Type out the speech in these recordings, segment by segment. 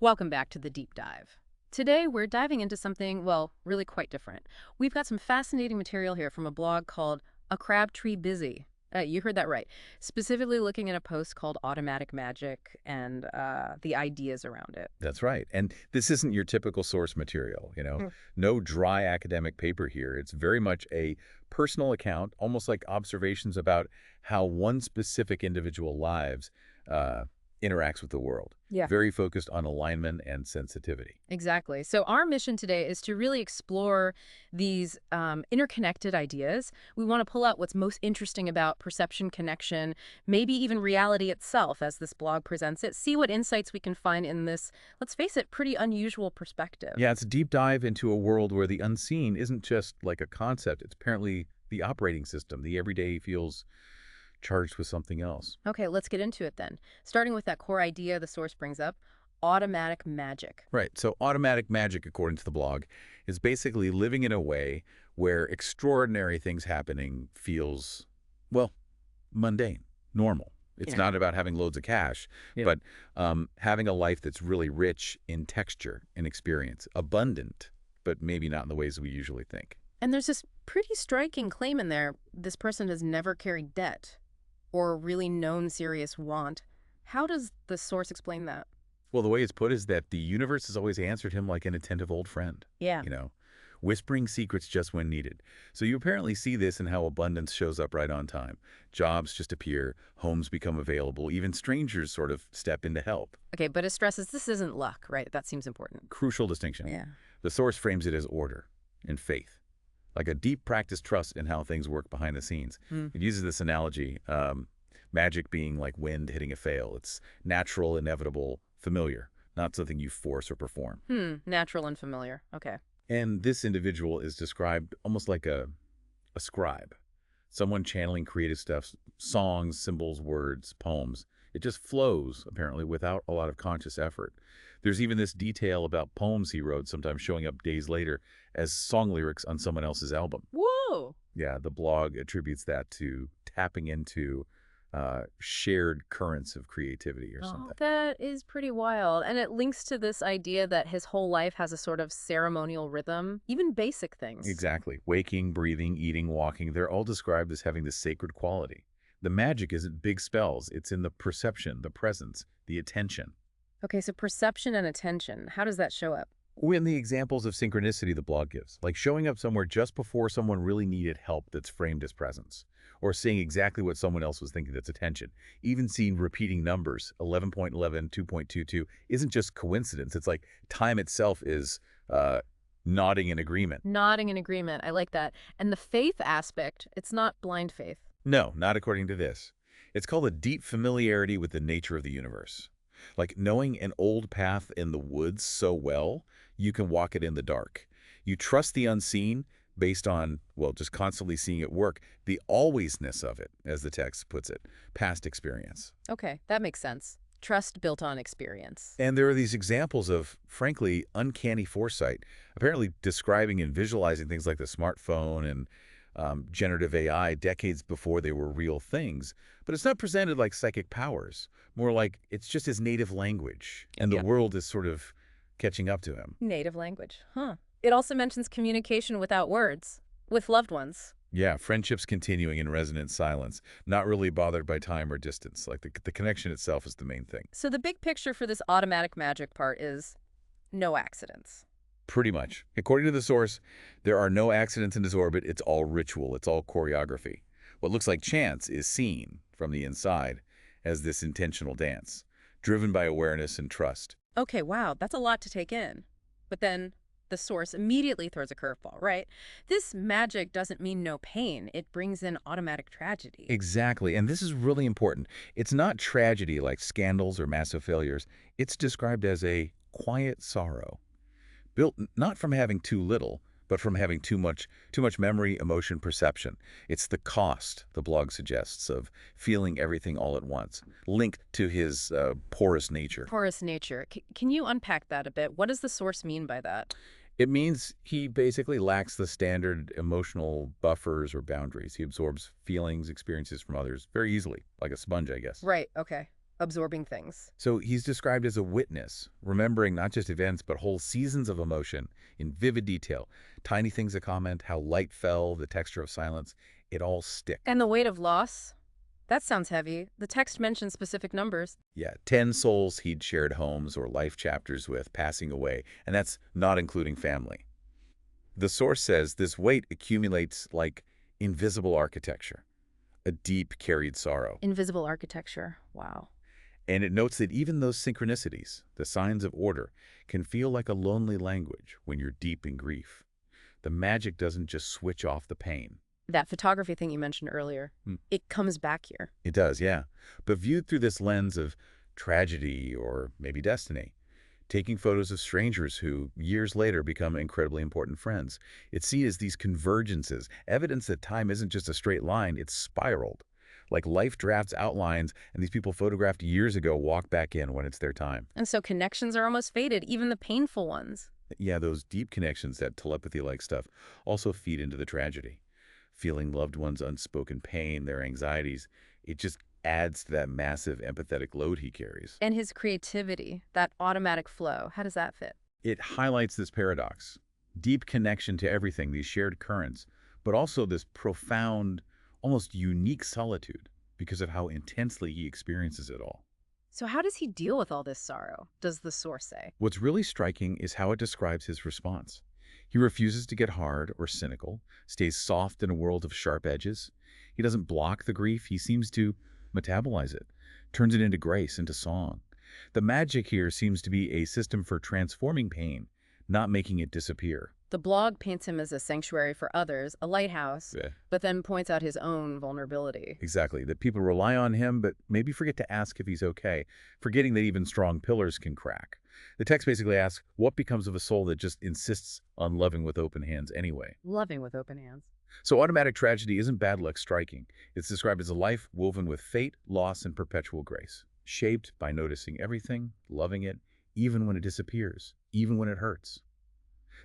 Welcome back to the deep dive. Today, we're diving into something, well, really quite different. We've got some fascinating material here from a blog called A Crabtree Busy. You heard that right. Specifically looking at a post called Automatic Magic and the ideas around it. That's right. And this isn't your typical source material. Mm. No dry academic paper here. It's very much a personal account, almost like observations about how one specific individual lives uh, interacts with the world. Yeah. Very focused on alignment and sensitivity. Exactly. So our mission today is to really explore these interconnected ideas. We want to pull out what's most interesting about perception, connection, maybe even reality itself as this blog presents it, see what insights we can find in this, let's face it, pretty unusual perspective. Yeah, it's a deep dive into a world where the unseen isn't just like a concept. It's apparently the operating system. The everyday feels charged with something else. Okay, let's get into it then. Starting with that core idea the source brings up, automatic magic. Right. So automatic magic, according to the blog, is basically living in a way where extraordinary things happening feels, well, mundane, normal. It's Yeah. not about having loads of cash, Yeah. but having a life that's really rich in texture and experience, abundant, but maybe not in the ways we usually think. And there's this pretty striking claim in there this person has never carried debt or really known serious want. How does the source explain that? Well, the way it's put is that the universe has always answered him like an attentive old friend, Yeah. you know, whispering secrets just when needed. So you apparently see this in how abundance shows up right on time. Jobs just appear, homes become available, even strangers sort of step in to help. Okay, but it stresses this isn't luck, right? That seems important. Crucial distinction. Yeah. The source frames it as order and faith, like a deep practiced trust in how things work behind the scenes. Hmm. It uses this analogy, magic being like wind hitting a fail. It's natural, inevitable, familiar, not something you force or perform. Natural and familiar. Okay. And this individual is described almost like a scribe, someone channeling creative stuff, songs, symbols, words, poems. It just flows, apparently, without a lot of conscious effort. There's even this detail about poems he wrote, sometimes showing up days later as song lyrics on someone else's album. Whoa! Yeah, the blog attributes that to tapping into shared currents of creativity or Oh, something. that is pretty wild. And it links to this idea that his whole life has a sort of ceremonial rhythm, even basic things. Exactly. Waking, breathing, eating, walking, they're all described as having this sacred quality. The magic isn't big spells. It's in the perception, the presence, the attention. Okay, so perception and attention. How does that show up? In the examples of synchronicity the blog gives, like showing up somewhere just before someone really needed help that's framed as presence, or seeing exactly what someone else was thinking that's attention. Even seeing repeating numbers, 11.11, 2.22, isn't just coincidence. It's like time itself is nodding in agreement. Nodding in agreement. I like that. And the faith aspect, it's not blind faith. No, not according to this. It's called a deep familiarity with the nature of the universe. Like knowing an old path in the woods so well, you can walk it in the dark. You trust the unseen based on, well, just constantly seeing it work, the alwaysness of it, as the text puts it, past experience. Okay, that makes sense. Trust built on experience. And there are these examples of, frankly, uncanny foresight, apparently describing and visualizing things like the smartphone and generative AI decades before they were real things. But it's not presented like psychic powers, more like it's just his native language, and the Yeah. world is sort of catching up to him. Native language. Huh. It also mentions communication without words, with loved ones. Yeah, friendships continuing in resonant silence, not really bothered by time or distance. Like the connection itself is the main thing. So the big picture for this automatic magic part is no accidents. Pretty much. According to the source, there are no accidents in his orbit. It's all ritual. It's all choreography. What looks like chance is seen from the inside as this intentional dance, driven by awareness and trust. Okay, wow, that's a lot to take in. But then the source immediately throws a curveball, right? This magic doesn't mean no pain. It brings in automatic tragedy. Exactly. And this is really important. It's not tragedy like scandals or massive failures. It's described as a quiet sorrow, built not from having too little, but from having too much memory, emotion, perception. It's the cost, the blog suggests, of feeling everything all at once, linked to his porous nature. Porous nature. Can you unpack that a bit? What does the source mean by that? It means he basically lacks the standard emotional buffers or boundaries. He absorbs feelings, experiences from others very easily, like a sponge, I guess. Right, okay. absorbing things. So he's described as a witness, remembering not just events, but whole seasons of emotion in vivid detail. Tiny things that comment, how light fell, the texture of silence, it all sticks. And the weight of loss? That sounds heavy. The text mentions specific numbers. Yeah, 10 souls he'd shared homes or life chapters with passing away, and that's not including family. The source says this weight accumulates like invisible architecture, a deep carried sorrow. Invisible architecture. Wow. And it notes that even those synchronicities, the signs of order, can feel like a lonely language when you're deep in grief. The magic doesn't just switch off the pain. That photography thing you mentioned earlier, it comes back here. It does, yeah. But viewed through this lens of tragedy or maybe destiny, taking photos of strangers who, years later, become incredibly important friends. It's seen as these convergences, evidence that time isn't just a straight line, it's spiraled. Like life drafts outlines, and these people photographed years ago walk back in when it's their time. And so connections are almost faded, even the painful ones. Yeah, those deep connections, that telepathy-like stuff, also feed into the tragedy. Feeling loved ones' unspoken pain, their anxieties, it just adds to that massive empathetic load he carries. And his creativity, that automatic flow, how does that fit? It highlights this paradox. Deep connection to everything, these shared currents, but also this profound, almost unique solitude because of how intensely he experiences it all. So how does he deal with all this sorrow, does the source say? What's really striking is how it describes his response. He refuses to get hard or cynical, stays soft in a world of sharp edges. He doesn't block the grief, he seems to metabolize it, turns it into grace, into song. The magic here seems to be a system for transforming pain, not making it disappear. The blog paints him as a sanctuary for others, a lighthouse, Yeah. but then points out his own vulnerability. Exactly, that people rely on him, but maybe forget to ask if he's okay, forgetting that even strong pillars can crack. The text basically asks, what becomes of a soul that just insists on loving with open hands anyway? Loving with open hands. So automatic tragedy isn't bad luck striking. It's described as a life woven with fate, loss, and perpetual grace, shaped by noticing everything, loving it, even when it disappears, even when it hurts.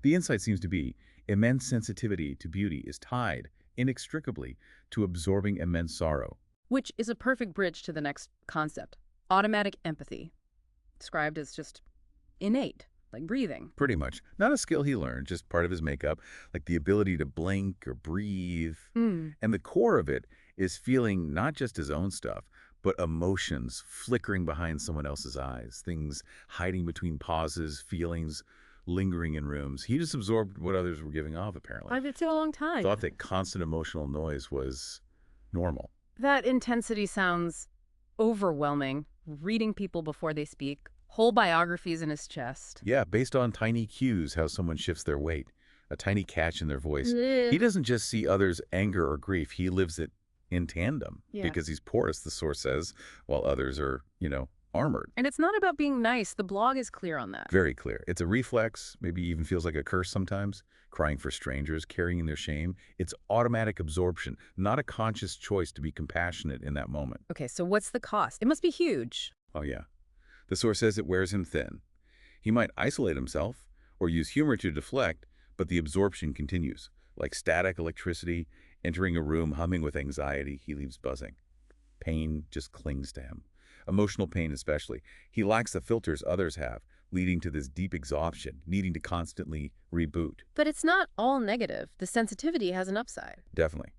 The insight seems to be immense sensitivity to beauty is tied inextricably to absorbing immense sorrow. Which is a perfect bridge to the next concept, automatic empathy, described as just innate, like breathing. Pretty much. Not a skill he learned, just part of his makeup, like the ability to blink or breathe. And the core of it is feeling not just his own stuff, but emotions flickering behind someone else's eyes, things hiding between pauses, feelings lingering in rooms. He just absorbed what others were giving off, apparently. It's a long time. Thought that constant emotional noise was normal. That intensity sounds overwhelming, reading people before they speak, whole biographies in his chest. Yeah, based on tiny cues, how someone shifts their weight, a tiny catch in their voice. He doesn't just see others' anger or grief. He lives it in tandem because he's porous, the source says, while others are, armored. And it's not about being nice. The blog is clear on that. Very clear. It's a reflex, maybe even feels like a curse sometimes, crying for strangers, carrying their shame. It's automatic absorption, not a conscious choice to be compassionate in that moment. Okay, so what's the cost? It must be huge. Oh, yeah. The source says it wears him thin. He might isolate himself or use humor to deflect, but the absorption continues. Like static electricity, entering a room humming with anxiety, he leaves buzzing. Pain just clings to him. Emotional pain especially. He lacks the filters others have, leading to this deep exhaustion, needing to constantly reboot. But it's not all negative. The sensitivity has an upside. Definitely.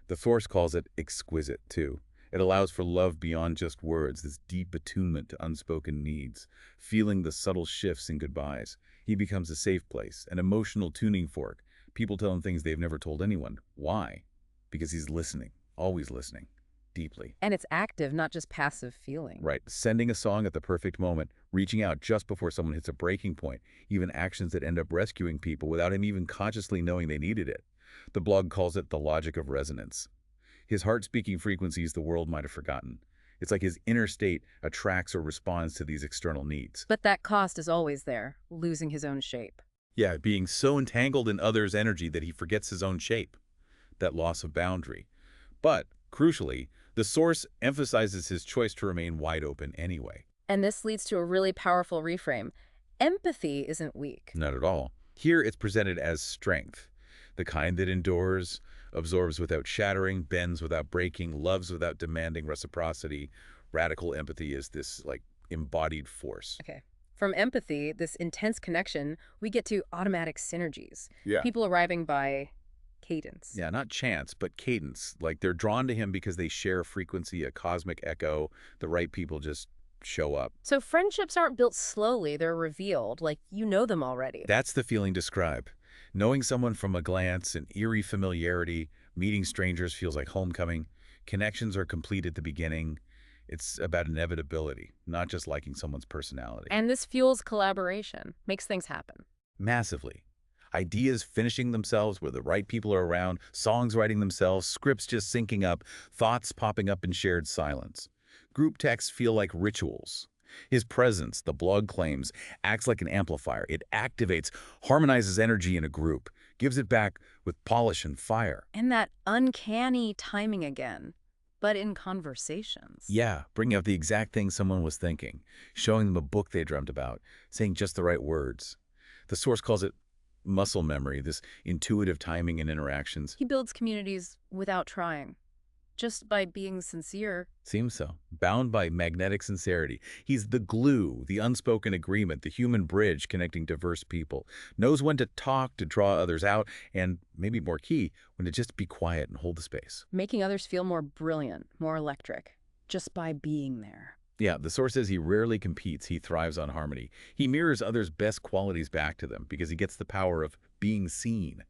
The source calls it exquisite, too. It allows for love beyond just words, this deep attunement to unspoken needs, feeling the subtle shifts in goodbyes. He becomes a safe place, an emotional tuning fork. People tell him things they've never told anyone. Why? Because he's listening, always listening, deeply. And it's active, not just passive feeling. Right. Sending a song at the perfect moment, reaching out just before someone hits a breaking point, even actions that end up rescuing people without him even consciously knowing they needed it. The blog calls it the logic of resonance. His heart-speaking frequencies the world might have forgotten. It's like his inner state attracts or responds to these external needs. But that cost is always there, losing his own shape. Yeah, being so entangled in others' energy that he forgets his own shape. That loss of boundary. But, crucially, the source emphasizes his choice to remain wide open anyway. And this leads to a really powerful reframe. Empathy isn't weak. Not at all. Here it's presented as strength. The kind that endures, absorbs without shattering, bends without breaking, loves without demanding reciprocity, Radical empathy is this, like, embodied force. Okay. From empathy, this intense connection, we get to automatic synergies. Yeah. People arriving by cadence. Yeah, not chance, but cadence. Like, they're drawn to him because they share a frequency, a cosmic echo. The right people just show up. So friendships aren't built slowly, they're revealed, like you know them already. That's the feeling described. Knowing someone from a glance, an eerie familiarity, meeting strangers feels like homecoming. Connections are complete at the beginning. It's about inevitability, not just liking someone's personality. And this fuels collaboration, makes things happen. Massively. Ideas finishing themselves where the right people are around, songs writing themselves, scripts just syncing up, thoughts popping up in shared silence. Group texts feel like rituals. His presence, the blog claims, acts like an amplifier. It activates, harmonizes energy in a group, gives it back with polish and fire. And that uncanny timing again, but in conversations. Yeah, bringing out the exact thing someone was thinking, showing them a book they dreamt about, saying just the right words. The source calls it muscle memory, this intuitive timing in interactions. He builds communities without trying, just by being sincere. Seems so. Bound by magnetic sincerity. He's the glue, the unspoken agreement, the human bridge connecting diverse people. Knows when to talk, to draw others out, and, maybe more key, when to just be quiet and hold the space. Making others feel more brilliant, more electric, just by being there. Yeah, the source says he rarely competes. He thrives on harmony. He mirrors others' best qualities back to them because he gets the power of being seen,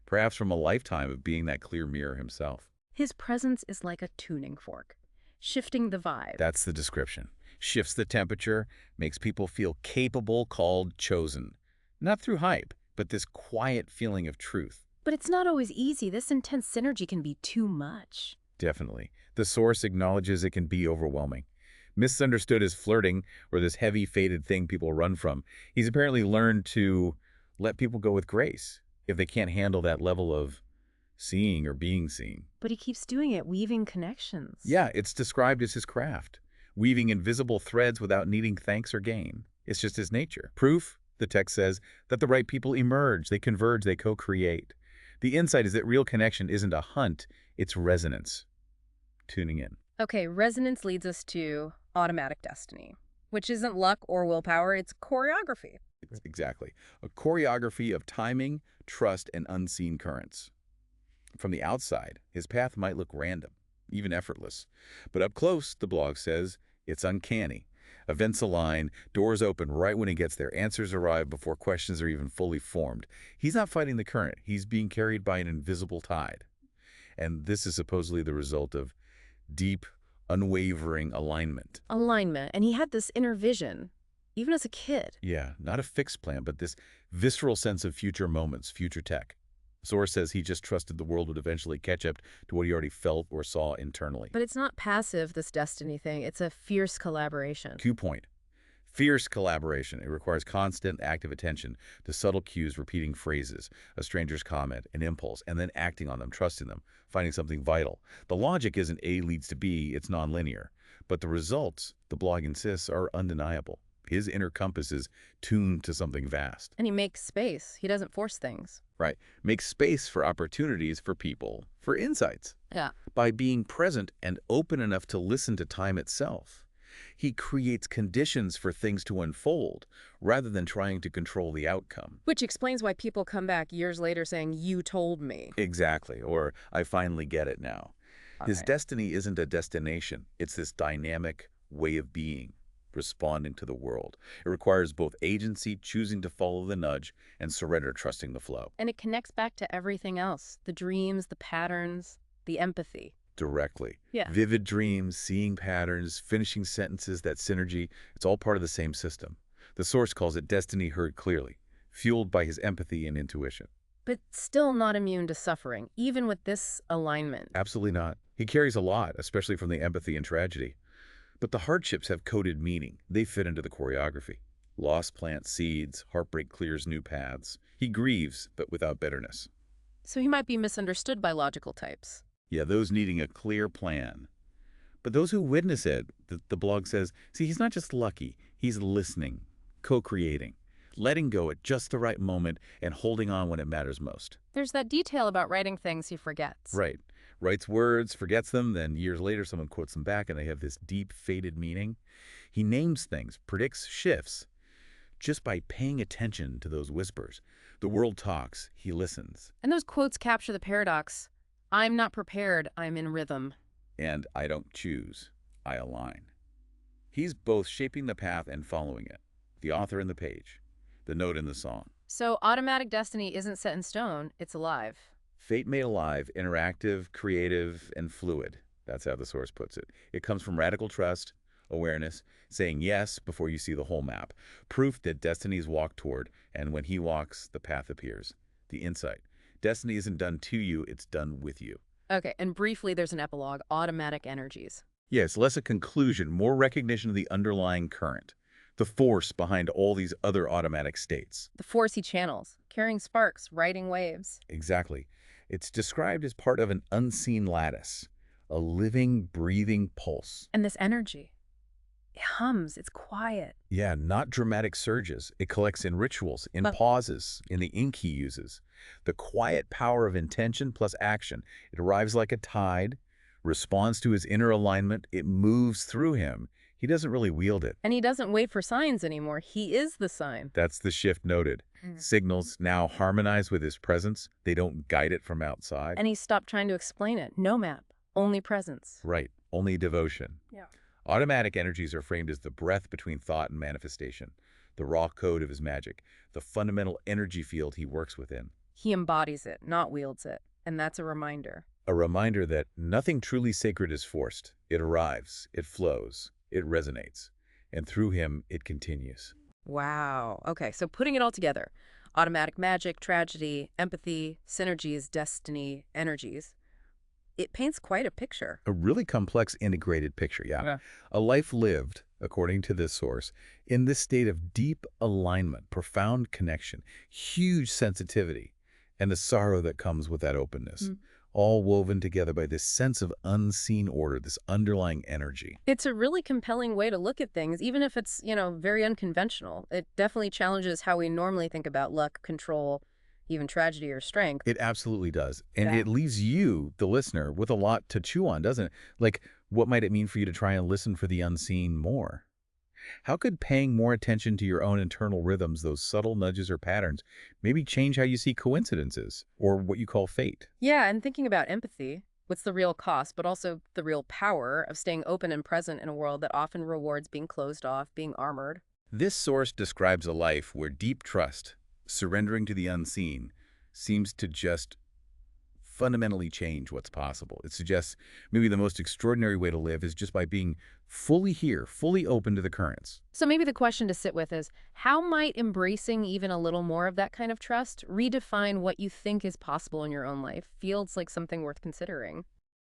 perhaps from a lifetime of being that clear mirror himself. His presence is like a tuning fork, shifting the vibe. That's the description. Shifts the temperature, makes people feel capable, called, chosen. Not through hype, but this quiet feeling of truth. But it's not always easy. This intense synergy can be too much. Definitely. The source acknowledges it can be overwhelming. Misunderstood as flirting, or this heavy, faded thing people run from, he's apparently learned to let people go with grace if they can't handle that level of seeing or being seen. But he keeps doing it, weaving connections. Yeah, it's described as his craft, weaving invisible threads without needing thanks or gain. It's just his nature. Proof, the text says, that the right people emerge, they converge, they co-create. The insight is that real connection isn't a hunt, it's resonance. Tuning in. Okay, resonance leads us to automatic destiny, which isn't luck or willpower, it's choreography. Exactly. A choreography of timing, trust, and unseen currents. From the outside, his path might look random, even effortless. But up close, the blog says, it's uncanny. Events align, doors open right when he gets there, answers arrive before questions are even fully formed. He's not fighting the current, he's being carried by an invisible tide. And this is supposedly the result of deep, unwavering alignment. Alignment, and he had this inner vision, even as a kid. Yeah, not a fixed plan, but this visceral sense of future moments, future tech. Source says he just trusted the world would eventually catch up to what he already felt or saw internally. But it's not passive, this destiny thing. It's a fierce collaboration. Cue point. Fierce collaboration. It requires constant, active attention to subtle cues, repeating phrases, a stranger's comment, an impulse, and then acting on them, trusting them, finding something vital. The logic isn't A leads to B, it's nonlinear. But the results, the blog insists, are undeniable. His inner compass is tuned to something vast. And he makes space. He doesn't force things. Right. Makes space for opportunities, for people, for insights. Yeah. By being present and open enough to listen to time itself. He creates conditions for things to unfold, rather than trying to control the outcome. Which explains why people come back years later saying, you told me. Exactly. Or, I finally get it now. His destiny isn't a destination. It's this dynamic way of being, responding to the world. It requires both agency, choosing to follow the nudge, and surrender, trusting the flow. And it connects back to everything else. The dreams, the patterns, the empathy. Directly. Yeah. Vivid dreams, seeing patterns, finishing sentences, that synergy, it's all part of the same system. The source calls it destiny heard clearly, fueled by his empathy and intuition. But still not immune to suffering, even with this alignment. Absolutely not. He carries a lot, especially from the empathy and tragedy. But the hardships have coded meaning. They fit into the choreography. Loss plants seeds, heartbreak clears new paths. He grieves, but without bitterness. So he might be misunderstood by logical types. Yeah, those needing a clear plan. But those who witness it, the blog says, see, he's not just lucky. He's listening, co-creating, letting go at just the right moment, and holding on when it matters most. There's that detail about writing things he forgets. Right. Writes words, forgets them, then years later someone quotes them back and they have this deep, faded meaning. He names things, predicts shifts, just by paying attention to those whispers. The world talks, he listens. And those quotes capture the paradox. I'm not prepared, I'm in rhythm. And I don't choose, I align. He's both shaping the path and following it. The author in the page, the note in the song. So automatic destiny isn't set in stone, it's alive. Fate made alive, interactive, creative, and fluid. That's how the source puts it. It comes from radical trust, awareness, saying yes before you see the whole map. Proof that destiny is walked toward, and when he walks, the path appears. The insight. Destiny isn't done to you, it's done with you. Okay, and briefly there's an epilogue, automatic energies. Yes, less a conclusion, more recognition of the underlying current, the force behind all these other automatic states. The force he channels, carrying sparks, riding waves. Exactly. It's described as part of an unseen lattice, a living, breathing pulse. And this energy, it hums, it's quiet. Yeah, not dramatic surges. It collects in rituals, in But pauses, in the ink he uses. The quiet power of intention plus action. It arrives like a tide, responds to his inner alignment. It moves through him. He doesn't really wield it. and he doesn't wait for signs anymore, he is the sign. That's the shift noted. Signals now harmonize with his presence. They don't guide it from outside. And he stopped trying to explain it. No map, only presence. Right, only devotion. Yeah. Automatic energies are framed as the breath between thought and manifestation, the raw code of his magic, the fundamental energy field he works within. He embodies it, not wields it. And that's a reminder. A reminder that nothing truly sacred is forced. It arrives, it flows, it resonates, and through him it continues. Wow. Okay, so putting it all together. Automatic magic, tragedy, empathy, synergies, destiny, energies. It paints quite a picture. A really complex integrated picture, yeah. Yeah. A life lived, according to this source, in this state of deep alignment, profound connection, huge sensitivity, and the sorrow that comes with that openness, all woven together by this sense of unseen order, this underlying energy. It's a really compelling way to look at things, even if it's, very unconventional. It definitely challenges how we normally think about luck, control, even tragedy or strength. It absolutely does. And Yeah. it leaves you, the listener, with a lot to chew on, doesn't it? Like, what might it mean for you to try and listen for the unseen more? How could paying more attention to your own internal rhythms, those subtle nudges or patterns, maybe change how you see coincidences or what you call fate? Yeah, and thinking about empathy, what's the real cost, but also the real power of staying open and present in a world that often rewards being closed off, being armored. This source describes a life where deep trust, surrendering to the unseen, seems to just fundamentally change what's possible. It suggests maybe the most extraordinary way to live is just by being fully here, fully open to the currents. So maybe the question to sit with is, how might embracing even a little more of that kind of trust redefine what you think is possible in your own life? Feels like something worth considering.